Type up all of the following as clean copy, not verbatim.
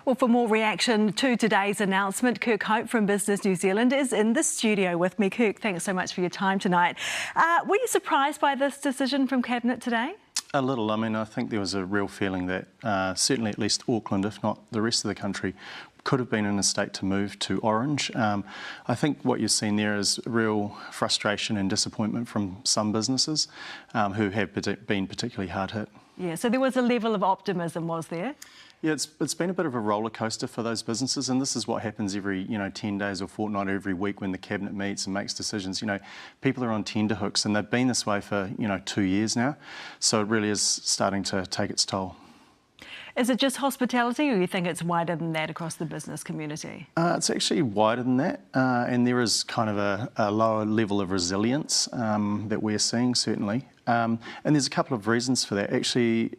Well, for more reaction to today's announcement, Kirk Hope from Business New Zealand is in the studio with me. Kirk, thanks so much for your time tonight. Were you surprised by this decision from Cabinet today? A little. I mean, I think there was a real feeling that certainly at least Auckland, if not the rest of the country, could have been in a state to move to orange. I think what you're seeing there is real frustration and disappointment from some businesses who have been particularly hard hit. Yeah, so there was a level of optimism, was there? Yeah, it's been a bit of a roller coaster for those businesses, and this is what happens every 10 days or fortnight, or every week when the Cabinet meets and makes decisions. People are on tenterhooks, and they've been this way for 2 years now, so it really is starting to take its toll. Is it just hospitality, or you think it's wider than that across the business community? It's actually wider than that, and there is kind of a lower level of resilience that we're seeing, certainly. And there's a couple of reasons for that. Actually,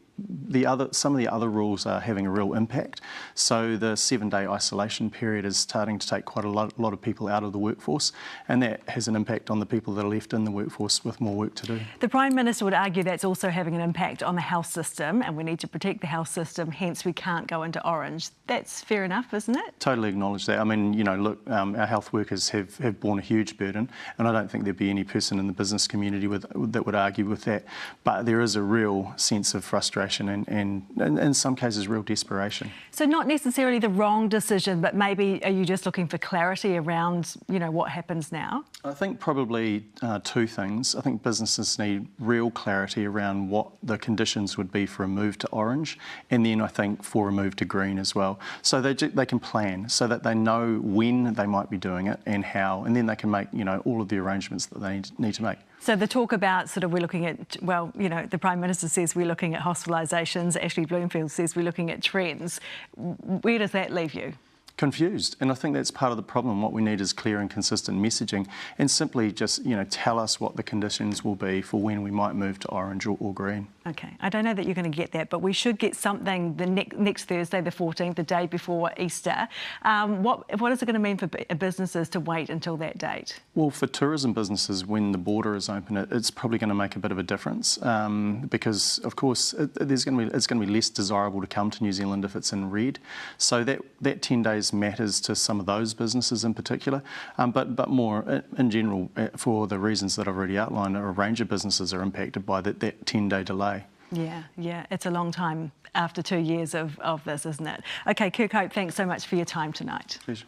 some of the other rules are having a real impact. So the 7-day isolation period is starting to take quite a lot of people out of the workforce, and that has an impact on the people that are left in the workforce with more work to do. The Prime Minister would argue that's also having an impact on the health system, and we need to protect the health system, hence we can't go into orange. That's fair enough, isn't it? Totally acknowledge that. I mean, look, our health workers have borne a huge burden, and I don't think there'd be any person in the business community that would argue with that. But there is a real sense of frustration and in some cases real desperation. So not necessarily the wrong decision, but maybe are you just looking for clarity around what happens now? I think probably two things. I think businesses need real clarity around what the conditions would be for a move to orange, and then I think for a move to green as well. So they can plan so that they know when they might be doing it and how, and then they can make all of the arrangements that they need to make. So the talk about we're looking at, the Prime Minister says we're looking at hospitalisations, Ashley Bloomfield says we're looking at trends. Where does that leave you? Confused, and I think that's part of the problem. What we need is clear and consistent messaging, and simply just tell us what the conditions will be for when we might move to orange or green. Okay, I don't know that you're going to get that, but we should get something the next Thursday, the 14th, the day before Easter. What is it going to mean for businesses to wait until that date? Well, for tourism businesses, when the border is open, it's probably going to make a bit of a difference because, of course, it's going to be less desirable to come to New Zealand if it's in red. So that 10 days matters to some of those businesses in particular, but more in general, for the reasons that I've already outlined, a range of businesses are impacted by that 10-day delay. Yeah, it's a long time after 2 years of this, isn't it? Okay, Kirk Hope, thanks so much for your time tonight. Pleasure.